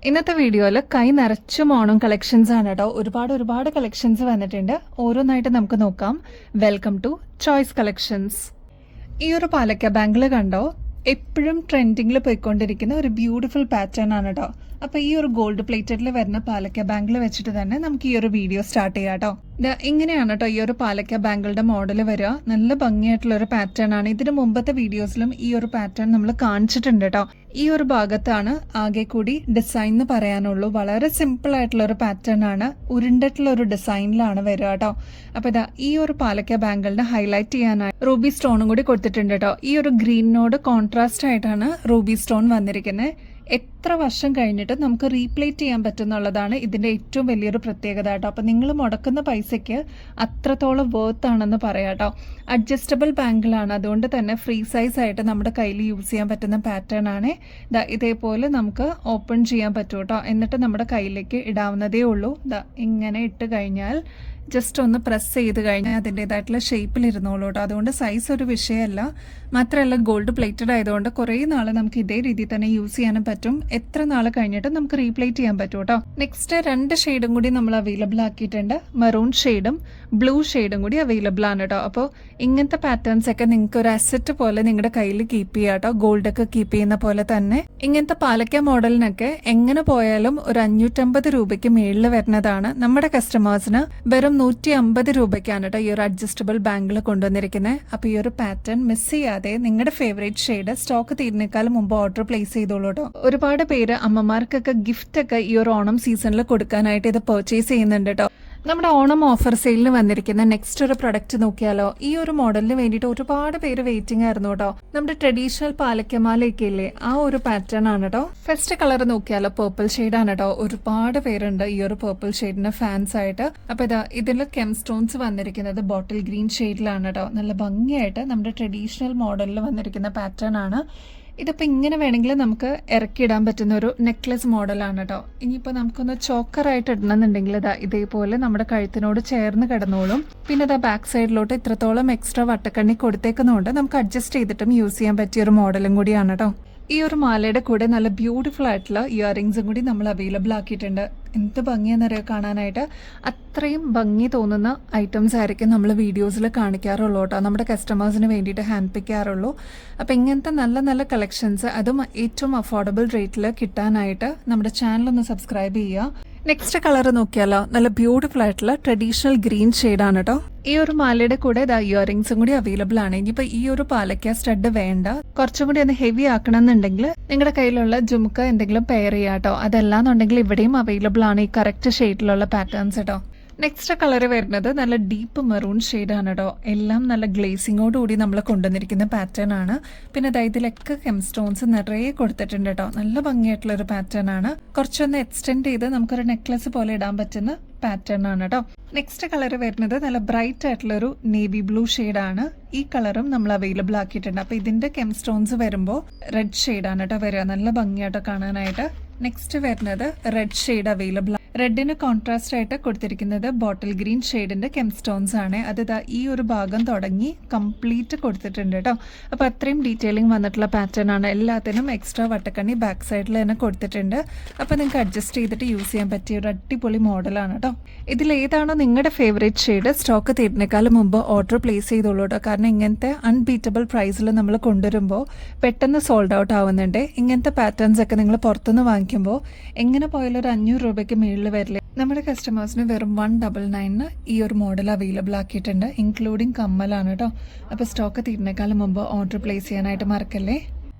ഇന്നത്തെ വീഡിയോയിൽ കൈ നിറച്ചും ഓണം കളക്ഷൻസ് ആണ് കേട്ടോ. ഒരുപാട് കളക്ഷൻസ് വന്നിട്ടുണ്ട്. ഓരോന്നായിട്ട് നമുക്ക് നോക്കാം. Welcome to Choice Collections. ഈ ഒരു പാലക്ക ബാംഗിൾ കണ്ടോ, എപ്പോഴും ട്രെൻഡിങ്ങിൽ പോയിക്കൊണ്ടിരിക്കുന്ന ഒരു ബ്യൂട്ടിഫുൾ പാറ്റേൺ ആണ് കേട്ടോ. അപ്പോൾ ഈ ഒരു ഗോൾഡ് പ്ലേറ്റഡിൽ വരുന്ന പാലക്ക ബാംഗിൾ വെച്ചിട്ട് തന്നെ നമുക്ക് ഈ ഒരു വീഡിയോ സ്റ്റാർട്ട് ചെയ്യാം കേട്ടോ. ഇങ്ങനെയാണ് കേട്ടോ ഈ ഒരു പാലക്ക ബാംഗിളുടെ മോഡൽ വരിക. നല്ല ഭംഗിയായിട്ടുള്ള ഒരു പാറ്റേൺ ആണ്. ഇതിന് മുമ്പത്തെ വീഡിയോസിലും ഈ ഒരു പാറ്റേൺ നമ്മൾ കാണിച്ചിട്ടുണ്ട് കേട്ടോ. ഈ ഒരു ഭാഗത്താണ് ആകെ കൂടി ഡിസൈൻ എന്ന് പറയാനുള്ളൂ. വളരെ സിമ്പിൾ ആയിട്ടുള്ള ഒരു പാറ്റേൺ ആണ്. ഉരുണ്ടിട്ടുള്ള ഒരു ഡിസൈനിലാണ് വരിക കേട്ടോ. അപ്പൊ ഇതാ ഈ ഒരു പാലക്ക ബാംഗിളിനെ ഹൈലൈറ്റ് ചെയ്യാനായി റൂബി സ്റ്റോണും കൂടി കൊടുത്തിട്ടുണ്ട് കേട്ടോ. ഈ ഒരു ഗ്രീനിനോട് കോൺട്രാസ്റ്റ് ആയിട്ടാണ് റൂബി സ്റ്റോൺ വന്നിരിക്കുന്നത്. എത്ര വർഷം കഴിഞ്ഞിട്ട് നമുക്ക് റീപ്ലേറ്റ് ചെയ്യാൻ പറ്റുന്നുള്ളതാണ് ഇതിന്റെ ഏറ്റവും വലിയൊരു പ്രത്യേകത കേട്ടോ. അപ്പം നിങ്ങൾ മുടക്കുന്ന പൈസയ്ക്ക് അത്രത്തോളം വേർത്ത് ആണെന്ന് പറയാം കേട്ടോ. അഡ്ജസ്റ്റബിൾ ബാംഗിളാണ്, അതുകൊണ്ട് തന്നെ ഫ്രീ സൈസ് ആയിട്ട് നമ്മുടെ കയ്യിൽ യൂസ് ചെയ്യാൻ പറ്റുന്ന പാറ്റേൺ ആണ്. ഇതേപോലെ നമുക്ക് ഓപ്പൺ ചെയ്യാൻ പറ്റും കേട്ടോ. എന്നിട്ട് നമ്മുടെ കയ്യിലേക്ക് ഇടാവുന്നതേ ഉള്ളൂ. ഇങ്ങനെ ഇട്ട് കഴിഞ്ഞാൽ ജസ്റ്റ് ഒന്ന് പ്രസ് ചെയ്ത് കഴിഞ്ഞാൽ അതിൻ്റെതായിട്ടുള്ള ഷേപ്പിൽ ഇരുന്നോളൂ കേട്ടോ. അതുകൊണ്ട് സൈസ് ഒരു വിഷയമല്ല. മാത്രമല്ല ഗോൾഡ് പ്ലേറ്റഡ് ആയതുകൊണ്ട് കുറേ നാൾ നമുക്ക് ഇതേ രീതിയിൽ തന്നെ യൂസ് ചെയ്യാനും പറ്റും. എത്ര നാൾ കഴിഞ്ഞിട്ട് നമുക്ക് റീപ്ലേറ്റ് ചെയ്യാൻ പറ്റും കേട്ടോ. നെക്സ്റ്റ് 2 ഷെയ്ഡും കൂടി നമ്മൾ അവൈലബിൾ ആക്കിയിട്ടുണ്ട്. മെറൂൺ ഷെയ്ഡും ബ്ലൂ ഷെയ്ഡും കൂടി അവൈലബിൾ ആണ് കേട്ടോ. അപ്പോൾ ഇങ്ങനത്തെ പാറ്റേൺസ് ഒക്കെ നിങ്ങൾക്ക് ഒരു അസറ്റ് പോലെ നിങ്ങളുടെ കയ്യിൽ കീപ്പ് ചെയ്യാം കേട്ടോ. ഗോൾഡൊക്കെ കീപ്പ് ചെയ്യുന്ന പോലെ തന്നെ ഇങ്ങനത്തെ പാലക്ക മോഡലിനൊക്കെ എങ്ങനെ പോയാലും ഒരു 550 രൂപയ്ക്ക് മേളിൽ വരുന്നതാണ്. നമ്മുടെ കസ്റ്റമേഴ്സിന് വെറും 150 രൂപയ്ക്കാണ് കേട്ടോ ഈ ഒരു അഡ്ജസ്റ്റബിൾ ബാംഗിൾ കൊണ്ടുവന്നിരിക്കുന്നത്. അപ്പോൾ ഈ ഒരു പാറ്റേൺ മിസ് ചെയ്യാതെ നിങ്ങളുടെ ഫേവറേറ്റ് ഷെയ്ഡ് സ്റ്റോക്ക് തീരുന്നേക്കാളും മുമ്പ് ഓർഡർ പ്ലേസ് ചെയ്തോളൂ കേട്ടോ. ഒരുപാട് പേര് അമ്മമാർക്കൊക്കെ ഗിഫ്റ്റ് ഒക്കെ ഈ ഒരു ഓണം സീസണിൽ കൊടുക്കാനായിട്ട് ഇത് പർച്ചേസ് ചെയ്യുന്നുണ്ട് കേട്ടോ. നമ്മുടെ ഓണം ഓഫർ സെയിലിന് വന്നിരിക്കുന്ന നെക്സ്റ്റ് ഒരു പ്രൊഡക്റ്റ് നോക്കിയാലോ. ഈ ഒരു മോഡലിന് വേണ്ടിയിട്ട് ഒരുപാട് പേര് വെയിറ്റിംഗ് ആയിരുന്നു കേട്ടോ. നമ്മുടെ ട്രഡീഷണൽ പാലക്കമാലയൊക്കെ ഇല്ലേ, ആ ഒരു പാറ്റേൺ ആണ് കേട്ടോ. ഫസ്റ്റ് കളർ നോക്കിയാലോ, പേർപ്പിൾ ഷെയ്ഡ് ആണ് കേട്ടോ. ഒരുപാട് പേരുണ്ട് ഈ ഒരു പേർപ്പിൾ ഷെയ്ഡിന്റെ ഫാൻസ് ആയിട്ട്. അപ്പൊ ഇതിൽ കെം സ്റ്റോൺസ് വന്നിരിക്കുന്നത് ബോട്ടിൽ ഗ്രീൻ ഷെയ്ഡിലാണ് കേട്ടോ. നല്ല ഭംഗിയായിട്ട് നമ്മുടെ ട്രഡീഷണൽ മോഡലിൽ വന്നിരിക്കുന്ന പാറ്റേൺ ആണ്. ഇതിപ്പോൾ ഇങ്ങനെ വേണമെങ്കിൽ നമുക്ക് ഇറക്കിയിടാൻ പറ്റുന്ന ഒരു നെക്ലസ് മോഡലാണ് കേട്ടോ. ഇനിയിപ്പോൾ നമുക്കൊന്ന് ചോക്കറായിട്ട് ഇടണമെന്നുണ്ടെങ്കിൽ ഇതേപോലെ നമ്മുടെ കഴുത്തിനോട് ചേർന്ന് കിടന്നോളും. പിന്നെ ബാക്ക് സൈഡിലോട്ട് ഇത്രത്തോളം എക്സ്ട്രാ വട്ടക്കണ്ണി കൊടുത്തേക്കുന്നതുകൊണ്ട് നമുക്ക് അഡ്ജസ്റ്റ് ചെയ്തിട്ടും യൂസ് ചെയ്യാൻ പറ്റിയ ഒരു മോഡലും കൂടിയാണ് കേട്ടോ. ഈ ഒരു മാലയുടെ കൂടെ നല്ല ബ്യൂട്ടിഫുൾ ആയിട്ടുള്ള ഇയറിങ്സും കൂടി നമ്മൾ അവൈലബിൾ ആക്കിയിട്ടുണ്ട്. എന്ത് ഭംഗിയെന്നറിയോ കാണാനായിട്ട്. അത്രയും ഭംഗി തോന്നുന്ന ഐറ്റംസ് ആയിരിക്കും നമ്മൾ വീഡിയോസിൽ കാണിക്കാറുള്ളൂ കേട്ടോ. നമ്മുടെ കസ്റ്റമേഴ്സിന് വേണ്ടിയിട്ട് ഹാൻഡ് പിക്ക് ചെയ്യാറുള്ളൂ. അപ്പോൾ ഇങ്ങനത്തെ നല്ല നല്ല കളക്ഷൻസ്, അതും ഏറ്റവും അഫോർഡബിൾ റേറ്റിൽ കിട്ടാനായിട്ട് നമ്മുടെ ചാനലൊന്ന് സബ്സ്ക്രൈബ് ചെയ്യുക. നെക്സ്റ്റ് കളർ നോക്കിയാലോ, നല്ല ബ്യൂട്ടിഫുൾ ആയിട്ടുള്ള ട്രഡീഷണൽ ഗ്രീൻ ഷെയ്ഡാണ് കേട്ടോ. ഈ ഒരു മാലയുടെ കൂടെ ഇയറിങ്സും കൂടി അവൈലബിൾ ആണ്. ഇനിയിപ്പോൾ ഈ ഒരു പാലക്ക സ്റ്റഡ് വേണ്ട, കുറച്ചും കൂടി ഒന്ന് ഹെവി ആക്കണം എന്നുണ്ടെങ്കിൽ നിങ്ങളുടെ കയ്യിലുള്ള ജുമുക്ക എന്തെങ്കിലും പെയർ ചെയ്യാം കേട്ടോ. അതല്ലാന്നുണ്ടെങ്കിൽ ഇവിടെയും അവൈലബിൾ ആണ് ഈ കറക്റ്റ് ഷെയ്ഡിലുള്ള പാറ്റേൺസ് കേട്ടോ. നെക്സ്റ്റ് കളർ വരുന്നത് നല്ല ഡീപ്പ് മെറൂൺ ഷെയ്ഡാണ് കേട്ടോ. എല്ലാം നല്ല ഗ്ലേസിങ്ങോട് കൂടി നമ്മൾ കൊണ്ടുവന്നിരിക്കുന്ന പാറ്റേൺ ആണ്. പിന്നെ ഇതിലൊക്കെ കെം സ്റ്റോൺസ് നിറയെ കൊടുത്തിട്ടുണ്ട് കേട്ടോ. നല്ല ഭംഗിയായിട്ടുള്ള ഒരു പാറ്റേൺ ആണ്. കുറച്ചൊന്ന് എക്സ്റ്റെൻഡ് ചെയ്ത് നമുക്കൊരു നെക്ലസ് പോലെ ഇടാൻ പറ്റുന്ന പാറ്റേൺ ആണ് കേട്ടോ. നെക്സ്റ്റ് കളർ വരുന്നത് നല്ല ബ്രൈറ്റ് ആയിട്ടുള്ള ഒരു നേവി ബ്ലൂ ഷെയ്ഡാണ്. ഈ കളറും നമ്മൾ അവൈലബിൾ ആക്കിയിട്ടുണ്ട്. അപ്പൊ ഇതിന്റെ കെം സ്റ്റോൺസ് വരുമ്പോൾ റെഡ് ഷെയ്ഡാണ് കേട്ടോ വരിക. നല്ല ഭംഗിയായിട്ട് കാണാനായിട്ട്. നെക്സ്റ്റ് വരുന്നത് റെഡ് ഷെയ്ഡ് അവൈലബിൾ. റെഡിന് കോൺട്രാസ്റ്റ് ആയിട്ട് കൊടുത്തിരിക്കുന്നത് ബോട്ടിൽ ഗ്രീൻ ഷെയ്ഡിന്റെ കെം സ്റ്റോൺസ് ആണ്. അത് ഈ ഒരു ഭാഗം തുടങ്ങി കംപ്ലീറ്റ് കൊടുത്തിട്ടുണ്ട് കേട്ടോ. അപ്പൊ അത്രയും ഡീറ്റെയിലിംഗ് വന്നിട്ടുള്ള പാറ്റേൺ ആണ്. എല്ലാത്തിനും എക്സ്ട്രാ വട്ടക്കണ്ണി ബാക്ക് സൈഡിൽ തന്നെ കൊടുത്തിട്ടുണ്ട്. അപ്പൊ നിങ്ങൾക്ക് അഡ്ജസ്റ്റ് ചെയ്തിട്ട് യൂസ് ചെയ്യാൻ പറ്റിയ ഒരു അടിപൊളി മോഡലാണ് കേട്ടോ. ഇതിൽ ഏതാണോ നിങ്ങളുടെ ഫേവറേറ്റ് ഷെയ്ഡ് സ്റ്റോക്ക് തീരുന്നേക്കാളും മുമ്പ് ഓർഡർ പ്ലേസ് ചെയ്തോളൂ കേട്ടോ. കാരണം ഇങ്ങനത്തെ അൺബീറ്റബിൾ പ്രൈസിൽ നമ്മൾ കൊണ്ടുവരുമ്പോൾ പെട്ടെന്ന് സോൾഡ് ഔട്ട് ആവുന്നുണ്ട്. ഇങ്ങനത്തെ പാറ്റേൺസ് ഒക്കെ നിങ്ങൾ പുറത്തുനിന്ന് വാങ്ങിക്കുമ്പോൾ എങ്ങനെ പോയാലും ഒരു 500 രൂപയ്ക്ക് മേളിൽ വരില്ലേ. നമ്മുടെ കസ്റ്റമേഴ്സിന് വെറും 199 ഈ ഒരു മോഡൽ അവൈലബിൾ ആക്കിയിട്ടുണ്ട്. ഇൻക്ലൂഡിങ് കമ്മലാണ് കേട്ടോ. അപ്പോൾ സ്റ്റോക്ക് തീരുന്നേക്കാളും മുമ്പ് ഓർഡർ പ്ലേസ് ചെയ്യാനായിട്ട് മറക്കല്ലേ.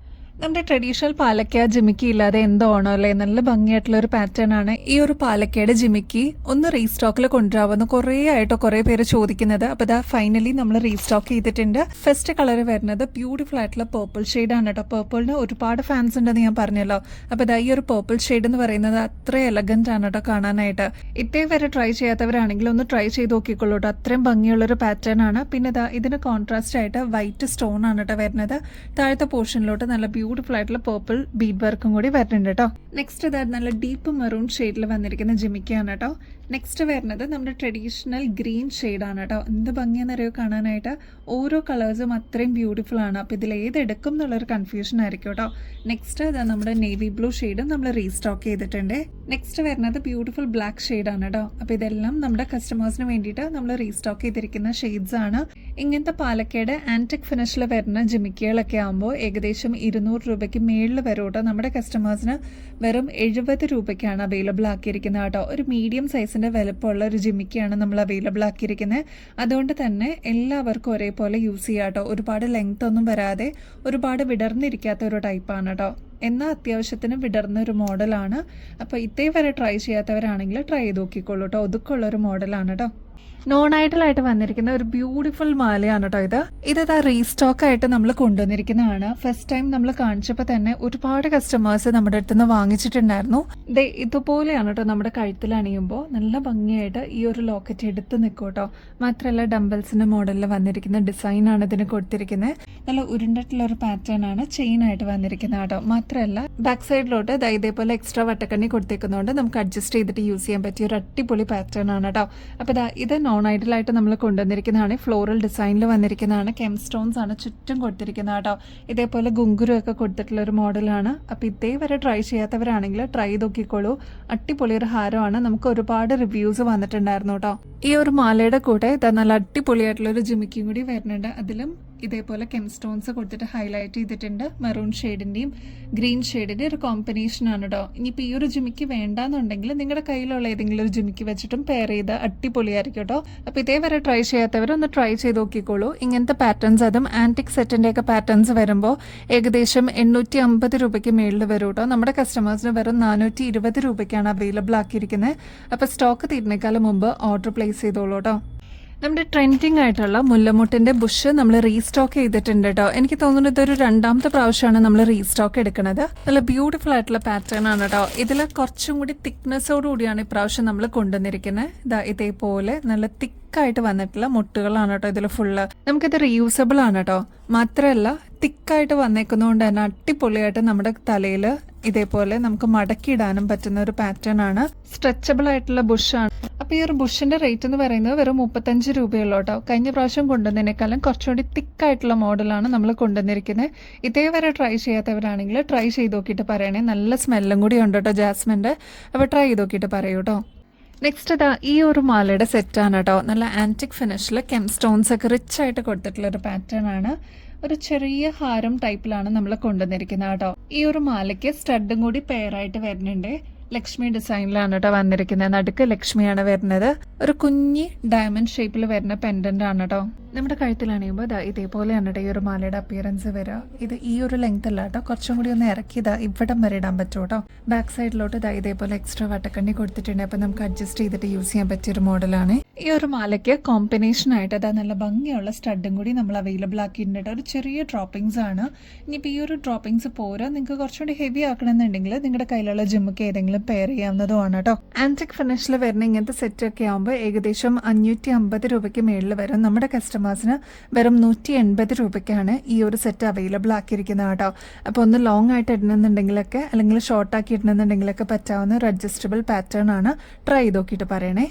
നമ്മുടെ ട്രഡീഷണൽ പാലക്ക ജിമിക്കി ഇല്ലാതെ എന്തോ ആണോ അല്ലേ. നല്ല ഭംഗിയായിട്ടുള്ള ഒരു പാറ്റേൺ ആണ്. ഈ ഒരു പാലക്കയുടെ ജിമിക്കി ഒന്ന് റീസ്റ്റോക്കിൽ കൊണ്ടുവരാമെന്ന് കുറേ ആയിട്ടോ കുറേ പേര് ചോദിക്കുന്നത്. അപ്പോൾ ഫൈനലി നമ്മൾ റീസ്റ്റോക്ക് ചെയ്തിട്ടുണ്ട്. ഫസ്റ്റ് കളർ വരുന്നത് ബ്യൂട്ടിഫുൾ ആയിട്ടുള്ള പേർപ്പിൾ ഷെയ്ഡ് ആണ് കേട്ടോ. പേർപ്പിളിന് ഒരുപാട് ഫാൻസ് ഉണ്ടെന്ന് ഞാൻ പറഞ്ഞല്ലോ. അപ്പോൾ ഈ ഒരു പേർപ്പിൾ ഷെയ്ഡ് എന്ന് പറയുന്നത് അത്ര എലഗന്റ് ആണ് കേട്ടോ കാണാനായിട്ട്. ഇതേ വരെ ട്രൈ ചെയ്യാത്തവരാണെങ്കിൽ ഒന്ന് ട്രൈ ചെയ്ത് നോക്കിക്കോളൂ കേട്ടോ. അത്രയും ഭംഗിയുള്ളൊരു പാറ്റേൺ ആണ്. പിന്നെ ഇതിന് കോൺട്രാസ്റ്റ് ആയിട്ട് വൈറ്റ് സ്റ്റോൺ ആണ് കേട്ടോ വരുന്നത്. താഴത്തെ പോർഷനിലോട്ട് നല്ല ബ്യൂട്ടിഫുൾ ആയിട്ടുള്ള പേർപ്പിൾ ബീഡ് വർക്കും കൂടി വരുന്നുണ്ട് കേട്ടോ. നെക്സ്റ്റ് ഇതായത് നല്ല ഡീപ്പ് മെറൂൺ ഷെയ്ഡിൽ വന്നിരിക്കുന്ന ജിമിക്കാണ് കേട്ടോ. നെക്സ്റ്റ് വരുന്നത് നമ്മുടെ ട്രഡീഷണൽ ഗ്രീൻ ഷെയ്ഡാണ് കേട്ടോ. എന്ത് ഭംഗിയെന്നറിയോ കാണാനായിട്ട്. ഓരോ കളേഴ്സും അത്രയും ബ്യൂട്ടിഫുൾ ആണ്. അപ്പോൾ ഇതിൽ ഏതെടുക്കും എന്നുള്ളൊരു കൺഫ്യൂഷൻ ആയിരിക്കും കേട്ടോ. നെക്സ്റ്റ് ഇതാ നമ്മുടെ നേവി ബ്ലൂ ഷെയ്ഡും നമ്മൾ റീസ്റ്റോക്ക് ചെയ്തിട്ടുണ്ട്. നെക്സ്റ്റ് വരുന്നത് ബ്യൂട്ടിഫുൾ ബ്ലാക്ക് ഷെയ്ഡാണ് കേട്ടോ. അപ്പോൾ ഇതെല്ലാം നമ്മുടെ കസ്റ്റമേഴ്സിന് വേണ്ടിയിട്ട് നമ്മൾ റീസ്റ്റോക്ക് ചെയ്തിരിക്കുന്ന ഷെയ്ഡ്സ് ആണ്. ഇങ്ങനത്തെ പാലക്കയുടെ ആൻറ്റിക് ഫിനിഷിൽ വരുന്ന ജിമിക്കുകളൊക്കെ ആകുമ്പോൾ ഏകദേശം 200 രൂപയ്ക്ക് മേളിൽ വരും കേട്ടോ. നമ്മുടെ കസ്റ്റമേഴ്സിന് വെറും 70 രൂപയ്ക്കാണ് അവൈലബിൾ ആക്കിയിരിക്കുന്നത് കേട്ടോ. ഒരു മീഡിയം സൈസിൻ്റെ വലുപ്പമുള്ള ഒരു ജിമിക്കാണ് നമ്മൾ അവൈലബിൾ ആക്കിയിരിക്കുന്നത്. അതുകൊണ്ട് തന്നെ എല്ലാവർക്കും ഒരേപോലെ യൂസ് ചെയ്യാം കേട്ടോ. ഒരുപാട് ലെങ്ത് ഒന്നും വരാതെ ഒരുപാട് വിടർന്നിരിക്കാത്ത ഒരു ടൈപ്പാണ് കേട്ടോ. എന്നാൽ അത്യാവശ്യത്തിന് വിടർന്ന ഒരു മോഡലാണ്. അപ്പോൾ ഇതേവരെ ട്രൈ ചെയ്യാത്തവരാണെങ്കിൽ ട്രൈ ചെയ്ത് നോക്കിക്കോളൂ കേട്ടോ. ഒതുക്കമുള്ളൊരു മോഡലാണ് കേട്ടോ. നോൺ ഐഡലായിട്ട് വന്നിരിക്കുന്ന ഒരു ബ്യൂട്ടിഫുൾ മാലയാണ് കേട്ടോ ഇതാ റീസ്റ്റോക്ക് ആയിട്ട് നമ്മൾ കൊണ്ടുവന്നിരിക്കുന്നതാണ്. ഫസ്റ്റ് ടൈം നമ്മൾ കാണിച്ചപ്പോൾ തന്നെ ഒരുപാട് കസ്റ്റമേഴ്സ് നമ്മുടെ അടുത്ത് നിന്ന് വാങ്ങിച്ചിട്ടുണ്ടായിരുന്നു. ഇതുപോലെയാണ് കേട്ടോ നമ്മുടെ കഴുത്തിൽ അണിയുമ്പോൾ നല്ല ഭംഗിയായിട്ട് ഈ ഒരു ലോക്കറ്റ് എടുത്ത് നിൽക്കും കേട്ടോ. മാത്രമല്ല ഡംബൽസിന്റെ മോഡലിൽ വന്നിരിക്കുന്ന ഡിസൈനാണ് ഇതിന് കൊടുത്തിരിക്കുന്നത്. നല്ല ഉരുണ്ടിട്ടുള്ള ഒരു പാറ്റേൺ ആണ് ചെയിൻ ആയിട്ട് വന്നിരിക്കുന്നത് കേട്ടോ. മാത്രമല്ല ബാക്ക് സൈഡിലോട്ട് ഇതേപോലെ എക്സ്ട്രാ വട്ടക്കണ്ണി കൊടുത്തേക്കുന്നതുകൊണ്ട് നമുക്ക് അഡ്ജസ്റ്റ് ചെയ്തിട്ട് യൂസ് ചെയ്യാൻ പറ്റിയ ഒരു അടിപൊളി പാറ്റേൺ ആണ് കേട്ടോ. അപ്പോൾ ഇത് നോൺ ഐഡലായിട്ട് നമ്മൾ കൊണ്ടുവന്നിരിക്കുന്നതാണ്. ഫ്ലോറൽ ഡിസൈനിൽ വന്നിരിക്കുന്നതാണ്. കെം സ്റ്റോൺസ് ആണ് ചുറ്റും കൊടുത്തിരിക്കുന്നത് കേട്ടോ. ഇതേപോലെ ഗുങ്കുരു ഒക്കെ കൊടുത്തിട്ടുള്ള ഒരു മോഡലാണ്. അപ്പോൾ ഇതേവരെ ട്രൈ ചെയ്യാത്തവരാണെങ്കിൽ ട്രൈ നോക്കിക്കോളൂ. അടിപൊളി ഒരു ഹാരമാണ്. നമുക്ക് ഒരുപാട് റിവ്യൂസ് വന്നിട്ടുണ്ടായിരുന്നു കേട്ടോ. ഈ ഒരു മാലയുടെ കൂടെ നല്ല അടിപൊളിയായിട്ടുള്ള ഒരു ജിമിക്കും കൂടി വരുന്നുണ്ട്. അതിലും ഇതേപോലെ കെം സ്റ്റോൺസ് കൊടുത്തിട്ട് ഹൈലൈറ്റ് ചെയ്തിട്ടുണ്ട്. മെറൂൺ ഷെയ്ഡിൻ്റെയും ഗ്രീൻ ഷെയ്ഡിൻ്റെ ഒരു കോമ്പിനേഷനാണ് കേട്ടോ. ഇനിയിപ്പോൾ ഈ ഒരു ജിമിക്ക് വേണ്ടാന്നുണ്ടെങ്കിൽ നിങ്ങളുടെ കയ്യിലുള്ള ഏതെങ്കിലും ഒരു ജിമിക്ക് വെച്ചിട്ടും പെയർ ചെയ്ത് അടിപൊളിയായിരിക്കും കേട്ടോ. അപ്പോൾ ഇതേവരെ ട്രൈ ചെയ്യാത്തവർ ഒന്ന് ട്രൈ ചെയ്ത് നോക്കിക്കോളൂ. ഇങ്ങനത്തെ പാറ്റേൺസ് അതും ആൻറ്റിക് സെറ്റിൻ്റെയൊക്കെ പാറ്റേൺസ് വരുമ്പോൾ ഏകദേശം 850 രൂപയ്ക്ക് മേളിൽ വരും കേട്ടോ. നമ്മുടെ കസ്റ്റമേഴ്സിന് വെറും 420 രൂപയ്ക്കാണ് അവൈലബിൾ ആക്കിയിരിക്കുന്നത്. അപ്പോൾ സ്റ്റോക്ക് തീരുന്നേക്കാളും മുമ്പ് ഓർഡർ പ്ലേസ് ചെയ്തോളൂ കേട്ടോ. നമ്മുടെ ട്രെൻഡിങ് ആയിട്ടുള്ള മുല്ലമുട്ടിൻ്റെ ബുഷ് നമ്മൾ റീസ്റ്റോക്ക് ചെയ്തിട്ടുണ്ട് കേട്ടോ. എനിക്ക് തോന്നുന്നു ഇതൊരു 2ാമത്തെ പ്രാവശ്യമാണ് നമ്മൾ റീസ്റ്റോക്ക് എടുക്കുന്നത്. നല്ല ബ്യൂട്ടിഫുൾ ആയിട്ടുള്ള പാറ്റേൺ ആണ് കേട്ടോ. ഇതിൽ കുറച്ചും കൂടി തിക്നെസ്സോടുകൂടിയാണ് ഇപ്രാവശ്യം നമ്മൾ കൊണ്ടുവന്നിരിക്കുന്നത്. ഇതേപോലെ നല്ല തിക്കായിട്ട് വന്നിട്ടുള്ള മുട്ടുകളാണ് കേട്ടോ ഇതിൽ ഫുള്ള്. നമുക്കിത് റീയൂസബിൾ ആണ് കേട്ടോ. മാത്രമല്ല തിക്കായിട്ട് വന്നേക്കുന്നതുകൊണ്ട് തന്നെ അടിപൊളിയായിട്ട് നമ്മുടെ തലയിൽ ഇതേപോലെ നമുക്ക് മടക്കിയിടാനും പറ്റുന്ന ഒരു പാറ്റേൺ ആണ്. സ്ട്രെച്ചബിൾ ആയിട്ടുള്ള ബുഷാണ്. അപ്പോൾ ഈ ഒരു ബുഷിന്റെ റേറ്റ് എന്ന് പറയുന്നത് വെറും 35 രൂപയുള്ളൂ കേട്ടോ. കഴിഞ്ഞ പ്രാവശ്യം കൊണ്ടുവന്നതിനേക്കാളും കുറച്ചുകൂടി തിക്കായിട്ടുള്ള മോഡലാണ് നമ്മൾ കൊണ്ടുവന്നിരിക്കുന്നത്. ഇതേവരെ ട്രൈ ചെയ്യാത്തവരാണെങ്കിൽ ട്രൈ ചെയ്ത് നോക്കിയിട്ട് പറയണേ. നല്ല സ്മെല്ലും കൂടി ഉണ്ട് കേട്ടോ ജാസ്മിൻ്റെ. അപ്പോൾ ട്രൈ ചെയ്ത് നോക്കിയിട്ട് പറയൂ കേട്ടോ. നെക്സ്റ്റ് ഈ ഒരു മാലയുടെ സെറ്റാണ് കേട്ടോ. നല്ല ആൻറ്റിക് ഫിനിഷിൽ കെം സ്റ്റോൺസ് ഒക്കെ റിച്ച് ആയിട്ട് കൊടുത്തിട്ടുള്ള ഒരു പാറ്റേൺ ആണ്. ഒരു ചെറിയ ഹാരം ടൈപ്പിലാണ് നമ്മൾ കൊണ്ടുവന്നിരിക്കുന്നത് കേട്ടോ. ഈ ഒരു മാലയ്ക്ക് സ്റ്റഡും കൂടി പെയറായിട്ട് വരുന്നുണ്ട്. ലക്ഷ്മി ഡിസൈനിലാണ് കേട്ടോ വന്നിരിക്കുന്നത്. നടുക്ക് ലക്ഷ്മിയാണ് വരുന്നത്. ഒരു കുഞ്ഞി ഡയമണ്ട് ഷേപ്പിൽ വരുന്ന പെൻഡന്റ് ആണ് കേട്ടോ. നമ്മുടെ കഴുത്തിലണിയുമ്പോൾ ഇതേപോലെയാണ് കേട്ടോ ഈ ഒരു മാലയുടെ അപ്പിയറൻസ് വരിക. ഇത് ഈ ഒരു ലെങ്ത് അല്ല കേട്ടോ. കുറച്ചും കൂടി ഒന്ന് ഇറക്കി ഇവിടം വരെ ഇടാൻ പറ്റും കേട്ടോ. ബാക്ക് സൈഡിലോട്ട് ഇതേപോലെ എക്സ്ട്രാ വട്ടക്കണ്ണി കൊടുത്തിട്ടുണ്ട്. അപ്പോൾ നമുക്ക് അഡ്ജസ്റ്റ് ചെയ്തിട്ട് യൂസ് ചെയ്യാൻ പറ്റിയൊരു മോഡലാണ്. ഈ ഒരു മാലയ്ക്ക് കോമ്പിനേഷൻ ആയിട്ട് നല്ല ഭംഗിയുള്ള സ്റ്റഡും കൂടി നമ്മൾ അവൈലബിൾ ആക്കിയിട്ടുണ്ട്. ഒരു ചെറിയ ഡ്രോപ്പിംഗ്സ് ആണ്. ഇനിയിപ്പോൾ ഈ ഒരു ഡ്രോപ്പിംഗ്സ് പോരാ, നിങ്ങൾക്ക് കുറച്ചുകൂടി ഹെവി ആക്കണമെന്നുണ്ടെങ്കിൽ നിങ്ങളുടെ കയ്യിലുള്ള ജിമ്മുക്ക് ഏതെങ്കിലും പെയർ ചെയ്യാവുന്നതുമാണ് കേട്ടോ. ആൻറ്റിക് ഫിനിഷിൽ വരുന്ന ഇങ്ങനത്തെ സെറ്റ് ഒക്കെ ആകുമ്പോൾ ഏകദേശം 550 രൂപയ്ക്ക് മേളിൽ വരും. നമ്മുടെ കസ്റ്റമേഴ്സിന് വെറും 180 രൂപയ്ക്കാണ് ഈ ഒരു സെറ്റ് അവൈലബിൾ ആക്കിയിരിക്കുന്നത് കേട്ടോ. അപ്പോൾ ഒന്ന് ലോങ് ആയിട്ട് ഇടണമെന്നുണ്ടെങ്കിലൊക്കെ അല്ലെങ്കിൽ ഷോർട്ട് ആക്കി ഇടണമെന്നുണ്ടെങ്കിലൊക്കെ പറ്റാവുന്ന ഒരു അഡ്ജസ്റ്റബിൾ പാറ്റേൺ ആണ്. ട്രൈ ചെയ്ത് നോക്കിയിട്ട് പറയണേ.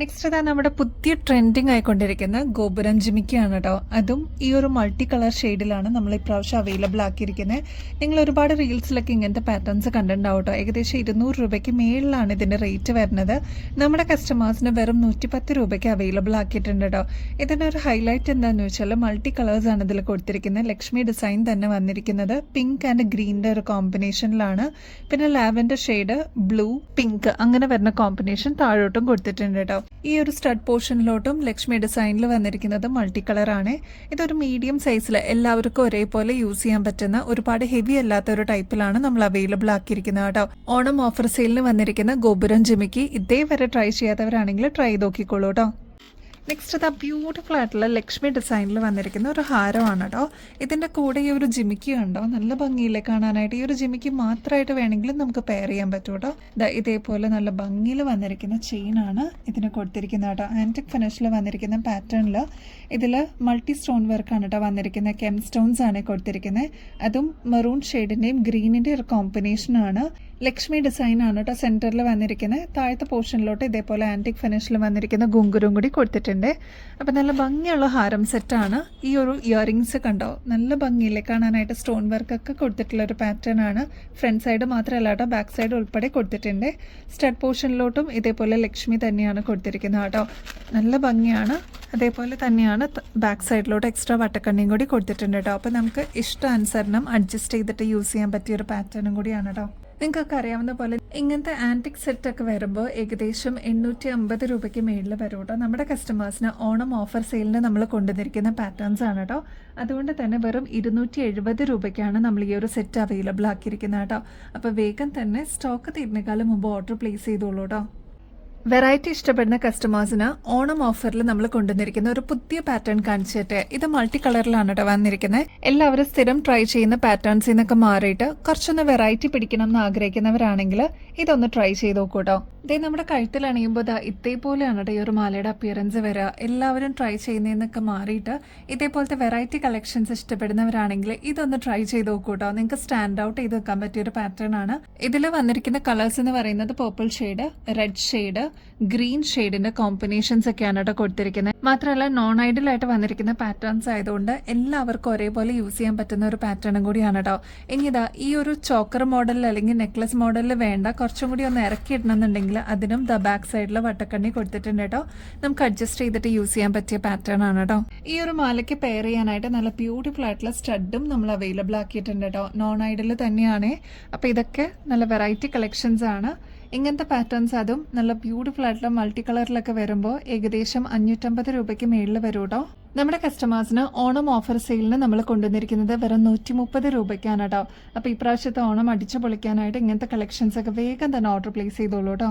നെക്സ്റ്റ് നമ്മുടെ പുതിയ ട്രെൻഡിങ് ആയിക്കൊണ്ടിരിക്കുന്ന ഗോപുരം ജിമിക്കാണ് കേട്ടോ. അതും ഈ ഒരു മൾട്ടി കളർ ഷെയ്ഡിലാണ് നമ്മൾ ഇപ്രാവശ്യം അവൈലബിൾ ആക്കിയിരിക്കുന്നത്. നിങ്ങൾ ഒരുപാട് റീൽസിലൊക്കെ ഇങ്ങനത്തെ പാറ്റേൺസ് കണ്ടിട്ടുണ്ടാവും കേട്ടോ. ഏകദേശം 200 രൂപയ്ക്ക് മേളിലാണ് ഇതിൻ്റെ റേറ്റ് വരുന്നത്. നമ്മുടെ കസ്റ്റമേഴ്സിന് വെറും 110 രൂപയ്ക്ക് അവൈലബിൾ ആക്കിയിട്ടുണ്ട് കേട്ടോ. ഇതിൻ്റെ ഒരു ഹൈലൈറ്റ് എന്താണെന്ന് വെച്ചാൽ മൾട്ടി കളേഴ്സ് ആണ് ഇതിൽ കൊടുത്തിരിക്കുന്നത്. ലക്ഷ്മി ഡിസൈൻ തന്നെ വന്നിരിക്കുന്നത് പിങ്ക് ആൻഡ് ഗ്രീനിൻ്റെ ഒരു കോമ്പിനേഷനിലാണ്. പിന്നെ ലാവൻഡർ ഷെയ്ഡ്, ബ്ലൂ, പിങ്ക് അങ്ങനെ വരുന്ന കോമ്പിനേഷൻ താഴോട്ടും കൊടുത്തിട്ടുണ്ട് കേട്ടോ. ഈ ഒരു സ്റ്റഡ് പോർഷനിലോട്ടും ലക്ഷ്മി ഡിസൈനിൽ വന്നിരിക്കുന്നത് മൾട്ടി കളറാണ്. ഇതൊരു മീഡിയം സൈസിൽ എല്ലാവർക്കും ഒരേപോലെ യൂസ് ചെയ്യാൻ പറ്റുന്ന ഒരുപാട് ഹെവി അല്ലാത്ത ഒരു ടൈപ്പിലാണ് നമ്മൾ അവൈലബിൾ ആക്കിയിരിക്കുന്നത് കേട്ടോ. ഓണം ഓഫർ സെയിലിന് വന്നിരിക്കുന്ന ഗോപുരം ജിമിക്ക് ഇതേവരെ ട്രൈ ചെയ്യാത്തവരാണെങ്കിൽ ട്രൈ നോക്കിക്കോളൂ കേട്ടോ. നെക്സ്റ്റ് അത് ബ്യൂട്ടിഫുൾ ആയിട്ടുള്ള ലക്ഷ്മി ഡിസൈനിൽ വന്നിരിക്കുന്ന ഒരു ഹാരമാണ് കേട്ടോ. ഇതിൻ്റെ കൂടെ ഈ ഒരു ജിമിക്ക് കണ്ടോ, നല്ല ഭംഗിയില്ലേ കാണാനായിട്ട്. ഈ ഒരു ജിമിക്ക് മാത്രമായിട്ട് വേണമെങ്കിലും നമുക്ക് പെയർ ചെയ്യാൻ പറ്റും കേട്ടോ. ഇതേപോലെ നല്ല ഭംഗിയിൽ വന്നിരിക്കുന്ന ചെയിനാണ് ഇതിന് കൊടുത്തിരിക്കുന്നത് കേട്ടോ. ആൻറ്റിക് ഫിനിഷിൽ വന്നിരിക്കുന്ന പാറ്റേണിൽ ഇതിൽ മൾട്ടി സ്റ്റോൺ വർക്കാണ് കേട്ടോ വന്നിരിക്കുന്നത്. കെം സ്റ്റോൺസ് ആണ് കൊടുത്തിരിക്കുന്നത്. അതും മെറൂൺ ഷെയ്ഡിൻ്റെയും ഗ്രീനിൻ്റെയും ഒരു കോമ്പിനേഷനാണ്. ലക്ഷ്മി ഡിസൈൻ ആണ് കേട്ടോ സെൻറ്ററിൽ വന്നിരിക്കുന്നത്. താഴത്തെ പോർഷനിലോട്ട് ഇതേപോലെ ആൻറ്റിക് ഫിനിഷിൽ വന്നിരിക്കുന്ന ഗുങ്കുരും കൂടി കൊടുത്തിട്ടുണ്ട്. അപ്പോൾ നല്ല ഭംഗിയുള്ള ഹാരം സെറ്റാണ്. ഈ ഒരു ഇയറിങ്സ് കണ്ടോ, നല്ല ഭംഗിയില്ലേ കാണാനായിട്ട്. സ്റ്റോൺ വർക്കൊക്കെ കൊടുത്തിട്ടുള്ള ഒരു പാറ്റേൺ ആണ്. ഫ്രണ്ട് സൈഡ് മാത്രമല്ല കേട്ടോ, ബാക്ക് സൈഡ് ഉൾപ്പെടെ കൊടുത്തിട്ടുണ്ട്. സ്റ്റഡ് പോർഷനിലോട്ടും ഇതേപോലെ ലക്ഷ്മി തന്നെയാണ് കൊടുത്തിരിക്കുന്നത് കേട്ടോ. നല്ല ഭംഗിയാണ്. അതേപോലെ തന്നെയാണ് ബാക്ക് സൈഡിലോട്ട് എക്സ്ട്രാ വട്ടക്കണ്ണിയും കൂടി കൊടുത്തിട്ടുണ്ട് കേട്ടോ. അപ്പോൾ നമുക്ക് ഇഷ്ടാനുസരണം അഡ്ജസ്റ്റ് ചെയ്തിട്ട് യൂസ് ചെയ്യാൻ പറ്റിയ ഒരു പാറ്റേണും കൂടിയാണ് കേട്ടോ. നിങ്ങൾക്കൊക്കെ അറിയാവുന്ന പോലെ ഇങ്ങനത്തെ ആൻറ്റിക് സെറ്റൊക്കെ വരുമ്പോൾ ഏകദേശം 850 രൂപയ്ക്ക് മേളിൽ വരും കേട്ടോ. നമ്മുടെ കസ്റ്റമേഴ്സിന് ഓണം ഓഫർ സെയിലിന് നമ്മൾ കൊണ്ടുവന്നിരിക്കുന്ന പാറ്റേൺസ് ആണ് കേട്ടോ. അതുകൊണ്ട് തന്നെ വെറും 270 രൂപയ്ക്കാണ് നമ്മൾ ഈ ഒരു സെറ്റ് അവൈലബിൾ ആക്കിയിരിക്കുന്നത് കേട്ടോ. അപ്പോൾ വേഗം തന്നെ സ്റ്റോക്ക് തീരുന്നേക്കാളും മുമ്പ് ഓർഡർ പ്ലേസ് ചെയ്തോളൂ കേട്ടോ. വെറൈറ്റി ഇഷ്ടപ്പെടുന്ന കസ്റ്റമേഴ്സിന് ഓണം ഓഫറിൽ നമ്മൾ കൊണ്ടുവന്നിരിക്കുന്ന ഒരു പുതിയ പാറ്റേൺ കാണിച്ചിട്ട്, ഇത് മൾട്ടി കളറിലാണ് കേട്ടോ വന്നിരിക്കുന്നത്. എല്ലാവരും സ്ഥിരം ട്രൈ ചെയ്യുന്ന പാറ്റേൺസിൽ നിന്നൊക്കെ മാറിയിട്ട് കുറച്ചൊന്ന് വെറൈറ്റി പിടിക്കണം എന്ന് ആഗ്രഹിക്കുന്നവരാണെങ്കിൽ ഇതൊന്ന് ട്രൈ ചെയ്ത് നോക്കൂ കേട്ടോ. ഇതേ നമ്മുടെ കഴുത്തിൽ അണിയുമ്പോൾ ഇതേപോലെയാണ് കേട്ടോ ഈ ഒരു മാലയുടെ അപ്പിയറൻസ് വരിക. എല്ലാവരും ട്രൈ ചെയ്യുന്നതിനൊക്കെ മാറിയിട്ട് ഇതേപോലത്തെ വെറൈറ്റി കളക്ഷൻസ് ഇഷ്ടപ്പെടുന്നവരാണെങ്കിൽ ഇതൊന്ന് ട്രൈ ചെയ്ത് നോക്കൂ കേട്ടോ. നിങ്ങൾക്ക് സ്റ്റാൻഡ് ഔട്ട് ചെയ്ത് വെക്കാൻ പറ്റിയ ഒരു പാറ്റേൺ ആണ്. ഇതിൽ വന്നിരിക്കുന്ന കളേഴ്സ് എന്ന് പറയുന്നത് purple shade, red shade, green ഷെയ്ഡിന്റെ കോമ്പിനേഷൻസ് ഒക്കെയാണ് കേട്ടോ കൊടുത്തിരിക്കുന്നത്. മാത്രമല്ല നോൺ ഐഡിയൽ ആയിട്ട് വന്നിരിക്കുന്ന പാറ്റേൺസ് ആയതുകൊണ്ട് എല്ലാവർക്കും ഒരേപോലെ യൂസ് ചെയ്യാൻ പറ്റുന്ന ഒരു പാറ്റേണും കൂടിയാണ് കേട്ടോ. ഇനി ഈ ഒരു ചോക്കർ മോഡലിൽ അല്ലെങ്കിൽ നെക്ലസ് മോഡലിൽ വേണ്ട, കുറച്ചും കൂടി ഒന്ന് ഇറക്കിയിടണമെന്നുണ്ടെങ്കിൽ അതിനും ബാക്ക് സൈഡിൽ വട്ടക്കണ്ണി കൊടുത്തിട്ടുണ്ട് കേട്ടോ. നമുക്ക് അഡ്ജസ്റ്റ് ചെയ്തിട്ട് യൂസ് ചെയ്യാൻ പറ്റിയ പാറ്റേൺ ആണ് കേട്ടോ. ഈ ഒരു മാലയ്ക്ക് പെയർ ചെയ്യാനായിട്ട് നല്ല ബ്യൂട്ടിഫുൾ ആയിട്ടുള്ള സ്റ്റഡും നമ്മൾ അവൈലബിൾ ആക്കിയിട്ടുണ്ട് കേട്ടോ. നോൺ ഐഡിയൽ തന്നെയാണ്. അപ്പോൾ ഇതൊക്കെ നല്ല വെറൈറ്റി കളക്ഷൻസ് ആണ്. ഇങ്ങനത്തെ പാറ്റേൺസ് അതും നല്ല ബ്യൂട്ടിഫുൾ ആയിട്ടുള്ള മൾട്ടി കളറിലൊക്കെ വരുമ്പോൾ ഏകദേശം 550 രൂപയ്ക്ക് മേളിൽ വരും കേട്ടോ. നമ്മുടെ കസ്റ്റമേഴ്സിന് ഓണം ഓഫർ സെയിലിന് നമ്മൾ കൊണ്ടുവന്നിരിക്കുന്നത് വെറും 130 രൂപയ്ക്കാണ് കേട്ടോ. അപ്പോൾ ഈ പ്രാവശ്യത്തെ ഓണം അടിച്ചു പൊളിക്കാനായിട്ട് ഇങ്ങനത്തെ കളക്ഷൻസ് ഒക്കെ വേഗം തന്നെ ഓർഡർ പ്ലേസ് ചെയ്തോളൂ കേട്ടോ.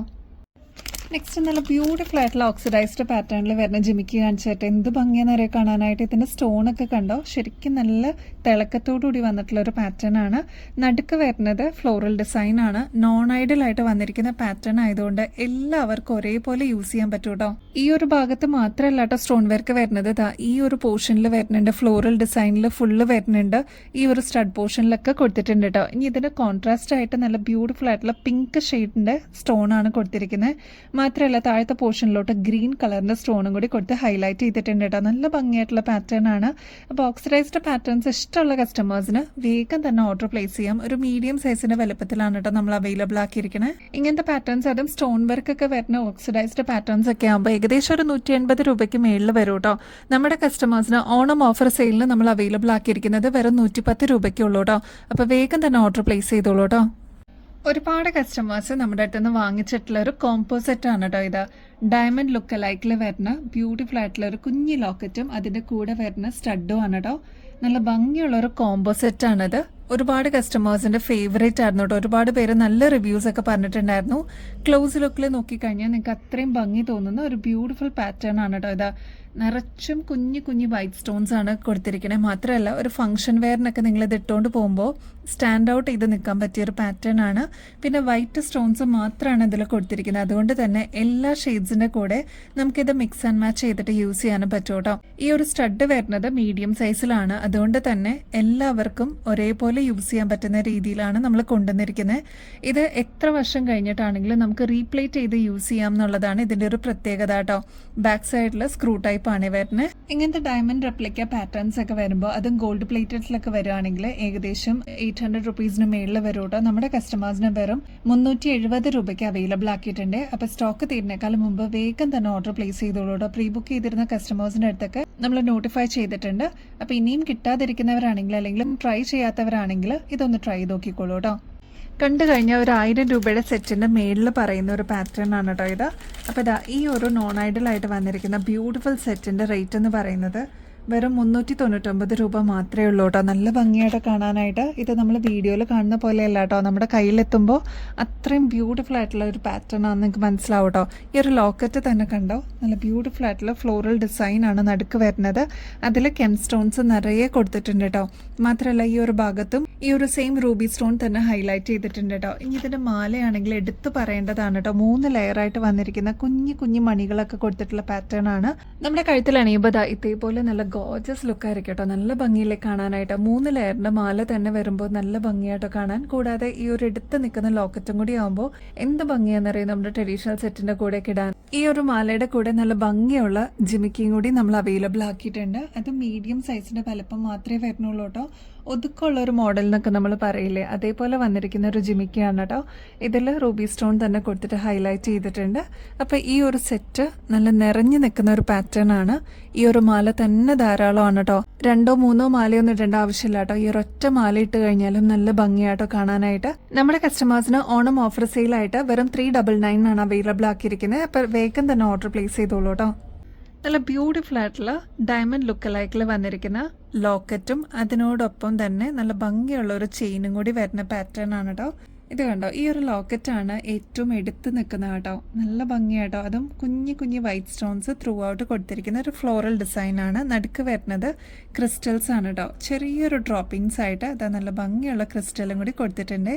നെക്സ്റ്റ് നല്ല ബ്യൂട്ടിഫുൾ ആയിട്ടുള്ള ഓക്സിഡൈസ്ഡ് പാറ്റേണിൽ വരുന്ന ജിമിക്ക് കാണിച്ചിട്ട് എന്ത് ഭംഗിയെന്ന് അറിയാൻ കാണാനായിട്ട്. ഇതിൻ്റെ സ്റ്റോണൊക്കെ കണ്ടോ, ശരിക്കും നല്ല തിളക്കത്തോടുകൂടി വന്നിട്ടുള്ള ഒരു പാറ്റേൺ ആണ്. നടുക്ക് വരുന്നത് ഫ്ലോറൽ ഡിസൈൻ ആണ്. നോൺ ഐഡിയൽ ആയിട്ട് വന്നിരിക്കുന്ന പാറ്റേൺ ആയതുകൊണ്ട് എല്ലാവർക്കും ഒരേപോലെ യൂസ് ചെയ്യാൻ പറ്റും കേട്ടോ. ഈ ഒരു ഭാഗത്ത് മാത്രമല്ല കേട്ടോ സ്റ്റോൺ വർക്ക് വരുന്നത്. ഈ ഒരു പോർഷനിൽ വരുന്നുണ്ട്, ഫ്ലോറൽ ഡിസൈനിൽ ഫുള്ള് വരുന്നുണ്ട്. ഈ ഒരു സ്റ്റഡ് പോർഷനിലൊക്കെ കൊടുത്തിട്ടുണ്ട് കേട്ടോ. ഇനി ഇതിന് കോൺട്രാസ്റ്റ് ആയിട്ട് നല്ല ബ്യൂട്ടിഫുൾ ആയിട്ടുള്ള പിങ്ക് ഷെയ്ഡിൻ്റെ സ്റ്റോൺ ആണ് കൊടുത്തിരിക്കുന്നത്. മാത്രമല്ല താഴത്തെ പോർഷനിലോട്ട് ഗ്രീൻ കളറിൻ്റെ സ്റ്റോണും കൂടി കൊടുത്ത് ഹൈലൈറ്റ് ചെയ്തിട്ടുണ്ട് കേട്ടോ. നല്ല ഭംഗിയായിട്ടുള്ള പാറ്റേൺ ആണ്. അപ്പോൾ ഓക്സിഡൈസ്ഡ് പാറ്റേൺസ് ഇഷ്ടമുള്ള കസ്റ്റമേഴ്സിന് വേഗം തന്നെ ഓർഡർ പ്ലേസ് ചെയ്യാം. ഒരു മീഡിയം സൈസിൻ്റെ വലുപ്പത്തിലാണ് കേട്ടോ നമ്മൾ അവൈലബിൾ ആക്കിയിരിക്കുന്നത്. ഇങ്ങനത്തെ പാറ്റേൺസ് അതും സ്റ്റോൺ വർക്ക് ഒക്കെ വരുന്ന ഓക്സിഡൈസ്ഡ് പാറ്റേൺസ് ഒക്കെ ആകുമ്പോൾ ഏകദേശം ഒരു 180 രൂപയ്ക്ക് മേളിൽ വരും കേട്ടോ. നമ്മുടെ കസ്റ്റമേഴ്സിന് ഓണം ഓഫർ സെയിലിന് നമ്മൾ അവൈലബിൾ ആക്കിയിരിക്കുന്നത് വെറും 110 രൂപയ്ക്കുള്ളൂ കേട്ടോ. അപ്പോൾ വേഗം തന്നെ ഓർഡർ പ്ലേസ് ചെയ്തോളൂ കേട്ടോ. ഒരുപാട് കസ്റ്റമേഴ്സ് നമ്മുടെ അടുത്ത് നിന്ന് വാങ്ങിച്ചിട്ടുള്ള ഒരു കോമ്പോസിറ്റ് ആണ് കേട്ടോ ഇത്. ഡയമണ്ട് ലുക്ക് ലൈക്കിൽ വരുന്ന ബ്യൂട്ടിഫുൾ ആയിട്ടുള്ള ഒരു കുഞ്ഞി ലോക്കറ്റും അതിൻ്റെ കൂടെ വരുന്ന സ്റ്റഡും ആണ് കേട്ടോ. നല്ല ഭംഗിയുള്ള ഒരു കോമ്പോസിറ്റ് ആണിത്. ഒരുപാട് കസ്റ്റമേഴ്സിൻ്റെ ഫേവറേറ്റ് ആയിരുന്നു കേട്ടോ. ഒരുപാട് പേര് നല്ല റിവ്യൂസ് ഒക്കെ പറഞ്ഞിട്ടുണ്ടായിരുന്നു. ക്ലോസ് ലുക്കിൽ നോക്കിക്കഴിഞ്ഞാൽ നിങ്ങൾക്ക് അത്രയും ഭംഗി തോന്നുന്ന ഒരു ബ്യൂട്ടിഫുൾ പാറ്റേൺ ആണ് കേട്ടോ ഇത്. നിറച്ചും കുഞ്ഞു വൈറ്റ് സ്റ്റോൺസ് ആണ് കൊടുത്തിരിക്കുന്നത്. മാത്രമല്ല ഒരു ഫംഗ്ഷൻ വെയറിനൊക്കെ നിങ്ങളിത് ഇട്ടുകൊണ്ട് പോകുമ്പോൾ സ്റ്റാൻഡ് ഔട്ട് ചെയ്ത് നിൽക്കാൻ പറ്റിയൊരു പാറ്റേൺ ആണ്. പിന്നെ വൈറ്റ് സ്റ്റോൺസ് മാത്രമാണ് ഇതിൽ കൊടുത്തിരിക്കുന്നത്. അതുകൊണ്ട് തന്നെ എല്ലാ ഷെയ്ഡ്സിൻ്റെ കൂടെ നമുക്കിത് മിക്സ് ആൻഡ് മാച്ച് ചെയ്തിട്ട് യൂസ് ചെയ്യാനും പറ്റും കേട്ടോ. ഈ ഒരു സ്റ്റഡ് വരുന്നത് മീഡിയം സൈസിലാണ്. അതുകൊണ്ട് തന്നെ എല്ലാവർക്കും ഒരേപോലെ യൂസ് ചെയ്യാൻ പറ്റുന്ന രീതിയിലാണ് നമ്മൾ കൊണ്ടുവന്നിരിക്കുന്നത്. ഇത് എത്ര വർഷം കഴിഞ്ഞിട്ടാണെങ്കിലും നമുക്ക് റീപ്ലേറ്റ് ചെയ്ത് യൂസ് ചെയ്യാം എന്നുള്ളതാണ് ഇതിൻ്റെ ഒരു പ്രത്യേകത കേട്ടോ. ബാക്ക് സൈഡിൽ സ്ക്രൂ ടൈപ്പ് ആണ് വരുന്നത്. ഇങ്ങനത്തെ ഡയമണ്ട് റെപ്ലിക്ക പാറ്റേൺസ് ഒക്കെ വരുമ്പോൾ അതും ഗോൾഡ് പ്ലേറ്റഡിലൊക്കെ വരുവാണെങ്കിൽ ഏകദേശം 800 റുപ്പീസിന് മേളിൽ വരും കേട്ടോ. നമ്മുടെ കസ്റ്റമേഴ്സിന് വെറും 370 രൂപയ്ക്ക് അവൈലബിൾ ആക്കിയിട്ടുണ്ട്. അപ്പോൾ സ്റ്റോക്ക് തീരുന്നേക്കാളും മുമ്പ് വേഗം തന്നെ ഓർഡർ പ്ലേസ് ചെയ്തോളൂ കേട്ടോ. പ്രീ ബുക്ക് ചെയ്തിരുന്ന കസ്റ്റമേഴ്സിൻ്റെ അടുത്തൊക്കെ നമ്മൾ നോട്ടിഫൈ ചെയ്തിട്ടുണ്ട്. അപ്പോൾ ഇനിയും കിട്ടാതിരിക്കുന്നവരാണെങ്കിൽ അല്ലെങ്കിൽ ട്രൈ ചെയ്യാത്തവരാണെങ്കിൽ ഇതൊന്ന് ട്രൈ ചെയ്ത് നോക്കിക്കോളൂ കേട്ടോ. കണ്ടു കഴിഞ്ഞാൽ ഒരു 1000 രൂപയുടെ സെറ്റിൻ്റെ മേളിൽ പറയുന്ന ഒരു പാറ്റേൺ ആണ് കേട്ടോ ഇത്. അപ്പോൾ ഈ ഒരു നോൺ ഐഡൽ ആയിട്ട് വന്നിരിക്കുന്ന ബ്യൂട്ടിഫുൾ സെറ്റിൻ്റെ റേറ്റ് എന്ന് പറയുന്നത് വെറും 399 രൂപ മാത്രമേ ഉള്ളൂ കേട്ടോ. നല്ല ഭംഗിയായിട്ട് കാണാനായിട്ട്. ഇത് നമ്മൾ വീഡിയോയിൽ കാണുന്ന പോലെയല്ല കേട്ടോ, നമ്മുടെ കയ്യിലെത്തുമ്പോൾ അത്രയും ബ്യൂട്ടിഫുൾ ആയിട്ടുള്ള ഒരു പാറ്റേൺ ആണെന്ന് നിങ്ങൾക്ക് മനസ്സിലാവും കേട്ടോ. ഈ ഒരു ലോക്കറ്റ് തന്നെ കണ്ടോ, നല്ല ബ്യൂട്ടിഫുൾ ആയിട്ടുള്ള ഫ്ലോറൽ ഡിസൈൻ ആണ് നടുക്ക് വരുന്നത്. അതിൽ കെം സ്റ്റോൺസ് നിറയെ കൊടുത്തിട്ടുണ്ട് കേട്ടോ. മാത്രമല്ല ഈ ഒരു ഭാഗത്തും ഈ ഒരു സെയിം റൂബി സ്റ്റോൺ തന്നെ ഹൈലൈറ്റ് ചെയ്തിട്ടുണ്ട് കേട്ടോ. ഇനി ഇതിൻ്റെ മാലയാണെങ്കിൽ എടുത്ത് പറയേണ്ടതാണ് കേട്ടോ. 3 ലെയറായിട്ട് വന്നിരിക്കുന്ന കുഞ്ഞു കുഞ്ഞു മണികളൊക്കെ കൊടുത്തിട്ടുള്ള പാറ്റേൺ ആണ്. നമ്മുടെ കഴുത്തിൽ അണിയുമ്പോൾ ഇതേപോലെ നല്ല ഗോർജസ് ലുക്കായിരിക്കും കേട്ടോ. നല്ല ഭംഗിയിലേക്ക് കാണാനായിട്ട് 3 ലെയറിന്റെ മാല തന്നെ വരുമ്പോൾ നല്ല ഭംഗിയായിട്ടോ കാണാൻ. കൂടാതെ ഈ ഒരു എടുത്ത് നിൽക്കുന്ന ലോക്കറ്റും കൂടി ആകുമ്പോൾ എന്ത് ഭംഗിയാണെന്നറിയാം നമ്മുടെ ട്രഡീഷണൽ സെറ്റിന്റെ കൂടെ ഇടാൻ. ഈ ഒരു മാലയുടെ കൂടെ നല്ല ഭംഗിയുള്ള ജിമിക്കിയും കൂടി നമ്മൾ അവൈലബിൾ ആക്കിയിട്ടുണ്ട്. അത് മീഡിയം സൈസിന്റെ വലുപ്പം മാത്രമേ വരുന്നുള്ളൂ കേട്ടോ. ഒതുക്കമുള്ള ഒരു മോഡൽ എന്നൊക്കെ നമ്മൾ പറയില്ലേ, അതേപോലെ വന്നിരിക്കുന്ന ഒരു ജിമിക്കിയാണ് കേട്ടോ. ഇതിൽ റൂബി സ്റ്റോൺ തന്നെ കൊടുത്തിട്ട് ഹൈലൈറ്റ് ചെയ്തിട്ടുണ്ട്. അപ്പോൾ ഈ ഒരു സെറ്റ് നല്ല നിറഞ്ഞു നിൽക്കുന്ന ഒരു പാറ്റേൺ ആണ്. ഈ ഒരു മാല തന്നെ ധാരാളമാണ് കേട്ടോ. 2 3 മാലയൊന്നും ഇടേണ്ട ആവശ്യമില്ല കേട്ടോ. ഈ ഒരൊറ്റ മാല ഇട്ട് കഴിഞ്ഞാലും നല്ല ഭംഗിയായിട്ടോ കാണാനായിട്ട്. നമ്മുടെ കസ്റ്റമേഴ്സിന് ഓണം ഓഫർ സെയിലായിട്ട് വെറും 399 ആണ് അവൈലബിൾ ആക്കിയിരിക്കുന്നത്. അപ്പോൾ വേഗം തന്നെ ഓർഡർ പ്ലേസ് ചെയ്തോളൂ കേട്ടോ. നല്ല ബ്യൂട്ടിഫുൾ ആയിട്ടുള്ള ഡയമണ്ട് ലുക്ക് ലൈക്കിൽ വന്നിരിക്കുന്ന ലോക്കറ്റും അതിനോടൊപ്പം തന്നെ നല്ല ഭംഗിയുള്ള ഒരു ചെയിനും കൂടി വരുന്ന പാറ്റേൺ ആണ് കേട്ടോ. ഇത് കണ്ടോ, ഈ ഒരു ലോക്കറ്റാണ് ഏറ്റവും എടുത്ത് നിൽക്കുന്നത് കേട്ടോ. നല്ല ഭംഗിയാട്ടോ. അതും കുഞ്ഞു കുഞ്ഞു വൈറ്റ് സ്റ്റോൺസ് ത്രൂ ഔട്ട് കൊടുത്തിരിക്കുന്ന ഒരു ഫ്ലോറൽ ഡിസൈനാണ്. നടുക്ക് വരുന്നത് ക്രിസ്റ്റൽസ് ആണ് കേട്ടോ. ചെറിയൊരു ഡ്രോപ്പിങ്സ് ആയിട്ട് അതാ നല്ല ഭംഗിയുള്ള ക്രിസ്റ്റലും കൂടി കൊടുത്തിട്ടുണ്ട്.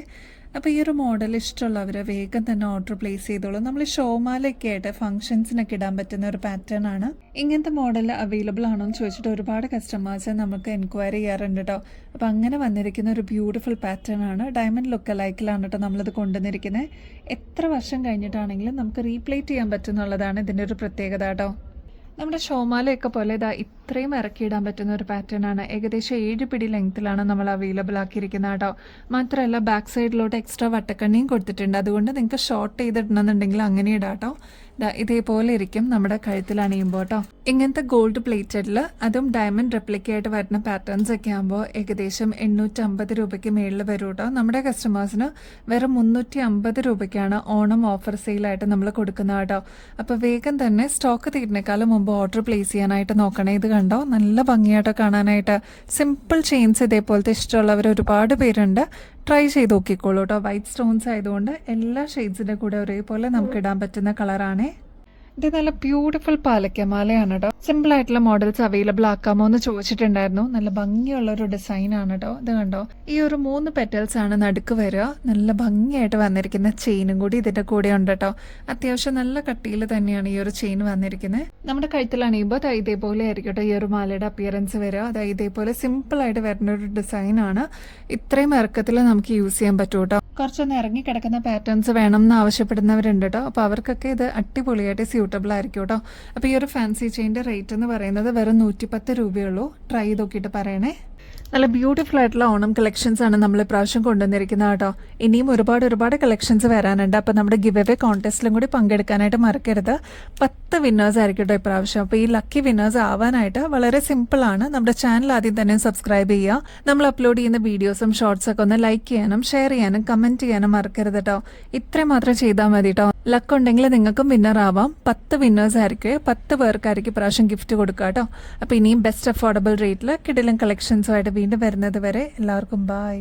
അപ്പോൾ ഈ ഒരു മോഡൽ ഇഷ്ടമുള്ളവർ വേഗം തന്നെ ഓർഡർ പ്ലേസ് ചെയ്തോളൂ. നമ്മൾ ഷോമാലൊക്കെ ആയിട്ട് ഫംഗ്ഷൻസിനൊക്കെ ഇടാൻ പറ്റുന്ന ഒരു പാറ്റേൺ ആണ്. ഇങ്ങനത്തെ മോഡൽ അവൈലബിൾ ആണോ എന്ന് ചോദിച്ചിട്ട് ഒരുപാട് കസ്റ്റമേഴ്സ് നമുക്ക് എൻക്വയറി ചെയ്യാറുണ്ട് കേട്ടോ. അപ്പോൾ അങ്ങനെ വന്നിരിക്കുന്ന ഒരു ബ്യൂട്ടിഫുൾ പാറ്റേൺ ആണ്. ഡയമണ്ട് ലുക്ക് ലൈക്കിലാണ് കേട്ടോ നമ്മളിത് കൊണ്ടുവന്നിരിക്കുന്നത്. എത്ര വർഷം കഴിഞ്ഞിട്ടാണെങ്കിലും നമുക്ക് റീപ്ലേറ്റ് ചെയ്യാൻ പറ്റുന്നുള്ളതാണ് ഇതിൻ്റെ ഒരു പ്രത്യേകത കേട്ടോ. നമ്മുടെ ഷോമാലയൊക്കെ പോലെ ഇതാ ഇത്രയും ഇറക്കിയിടാൻ പറ്റുന്ന ഒരു പാറ്റേൺ ആണ്. ഏകദേശം 7 പിടി ലെങ്ത്തിലാണ് നമ്മൾ അവൈലബിൾ ആക്കിയിരിക്കുന്നത് കേട്ടോ. മാത്രമല്ല ബാക്ക് സൈഡിലോട്ട് എക്സ്ട്രാ വട്ടക്കണ്ണിയും കൊടുത്തിട്ടുണ്ട്. അതുകൊണ്ട് നിങ്ങൾക്ക് ഷോർട്ട് ചെയ്തിടണമെന്നുണ്ടെങ്കിൽ അങ്ങനെ ഇടാം കേട്ടോ. ഇതേപോലെ ഇരിക്കും നമ്മുടെ കഴുത്തിൽ അണിയുമ്പോൾ കേട്ടോ. ഇങ്ങനത്തെ ഗോൾഡ് പ്ലേറ്റഡിൽ അതും ഡയമണ്ട് റെപ്ലിക്കയായിട്ട് വരുന്ന പാറ്റേൺസ് ഒക്കെ ആകുമ്പോൾ ഏകദേശം 850 രൂപയ്ക്ക് മേളിൽ വരും കേട്ടോ. നമ്മുടെ കസ്റ്റമേഴ്സിന് വെറും 350 രൂപയ്ക്കാണ് ഓണം ഓഫർ സെയിലായിട്ട് നമ്മൾ കൊടുക്കുന്നത് കേട്ടോ. അപ്പോൾ വേഗം തന്നെ സ്റ്റോക്ക് തീരുന്നേക്കാളും മുമ്പ് ഓർഡർ പ്ലേസ് ചെയ്യാനായിട്ട് നോക്കണേ. ഇത് കണ്ടോ, നല്ല ഭംഗിയായിട്ടോ കാണാനായിട്ട്. സിമ്പിൾ ചെയിൻസ് ഇതേപോലത്തെ ഇഷ്ടമുള്ളവർ ഒരുപാട് പേരുണ്ട്. ട്രൈ ചെയ്ത് നോക്കിക്കോളൂ കേട്ടോ. വൈറ്റ് സ്റ്റോൺസ് ആയതുകൊണ്ട് എല്ലാ ഷെയ്ഡ്സിൻ്റെ കൂടെ ഒരേപോലെ നമുക്ക് ഇടാൻ പറ്റുന്ന കളറാണേ. ഇത് നല്ല ബ്യൂട്ടിഫുൾ പാലക്കമാലയാണ് കേട്ടോ. സിമ്പിൾ ആയിട്ടുള്ള മോഡൽസ് അവൈലബിൾ ആക്കാമോ എന്ന് ചോദിച്ചിട്ടുണ്ടായിരുന്നു. നല്ല ഭംഗിയുള്ള ഒരു ഡിസൈൻ ആണ് കേട്ടോ. ഇത് കണ്ടോ, ഈ ഒരു 3 പെറ്റൽസ് ആണ് നടുക്ക് വരിക. നല്ല ഭംഗിയായിട്ട് വന്നിരിക്കുന്ന ചെയിനും കൂടി ഇതിന്റെ കൂടെ ഉണ്ട് കേട്ടോ. അത്യാവശ്യം നല്ല കട്ടിയിൽ തന്നെയാണ് ഈ ഒരു ചെയിൻ വന്നിരിക്കുന്നത്. നമ്മുടെ കഴുത്തിൽ അണിയുമ്പോൾ ഇതേപോലെ ആയിരിക്കും കേട്ടോ ഈ ഒരു മാലയുടെ അപ്പിയറൻസ് വരിക. അതായത് ഇതേപോലെ സിമ്പിൾ ആയിട്ട് വരുന്ന ഒരു ഡിസൈൻ ആണ്. ഇത്രയും ഇറക്കത്തിൽ നമുക്ക് യൂസ് ചെയ്യാൻ പറ്റും കേട്ടോ. കുറച്ചൊന്ന് ഇറങ്ങി കിടക്കുന്ന പാറ്റേൺസ് വേണം എന്ന് ആവശ്യപ്പെടുന്നവരുണ്ട് കേട്ടോ. അപ്പോൾ അവർക്കൊക്കെ ഇത് അടിപൊളിയായിട്ട് സ്യൂട്ടബിൾ ആയിരിക്കും കേട്ടോ. അപ്പോൾ ഈ ഒരു ഫാൻസി ചെയിൻ്റെ റേറ്റ് എന്ന് പറയുന്നത് വെറും 110 രൂപയുള്ളൂ. ട്രൈ ചെയ്ത് നോക്കിയിട്ട് പറയണേ. നല്ല ബ്യൂട്ടിഫുൾ ആയിട്ടുള്ള ഓണം കളക്ഷൻസ് ആണ് നമ്മൾ ഇപ്രാവശ്യം കൊണ്ടുവന്നിരിക്കുന്നത് കേട്ടോ. ഇനിയും ഒരുപാട് കളക്ഷൻസ് വരാനുണ്ട്. അപ്പോൾ നമ്മുടെ ഗിവ് അവേ കോൺടെസ്റ്റിലും കൂടി പങ്കെടുക്കാനായിട്ട് മറക്കരുത്. 10 വിന്നേഴ്സ് ആയിരിക്കും കേട്ടോ ഇപ്രാവശ്യം. അപ്പോൾ ഈ ലക്കി വിന്നേഴ്സ് ആവാനായിട്ട് വളരെ സിമ്പിളാണ്. നമ്മുടെ ചാനൽ ആദ്യം തന്നെ സബ്സ്ക്രൈബ് ചെയ്യുക. നമ്മൾ അപ്ലോഡ് ചെയ്യുന്ന വീഡിയോസും ഷോർട്സൊക്കെ ഒന്ന് ലൈക്ക് ചെയ്യാനും ഷെയർ ചെയ്യാനും കമൻറ്റ് ചെയ്യാനും മറക്കരുത് കേട്ടോ. ഇത്രയും മാത്രം ചെയ്താൽ മതി കേട്ടോ. ലക്ക് ഉണ്ടെങ്കിൽ നിങ്ങൾക്കും വിന്നർ ആവാം. 10 വിന്നേഴ്സ് ആയിരിക്കും. 10 പേർക്കായിരിക്കും ഇപ്രാവശ്യം ഗിഫ്റ്റ് കൊടുക്കുക കേട്ടോ. അപ്പോൾ ഇനിയും ബെസ്റ്റ് അഫോർഡബിൾ റേറ്റിൽ കിടിലൻ കളക്ഷൻസുമായിട്ട് വീണ്ടും വരുന്നത് വരെ എല്ലാവർക്കും ബൈ.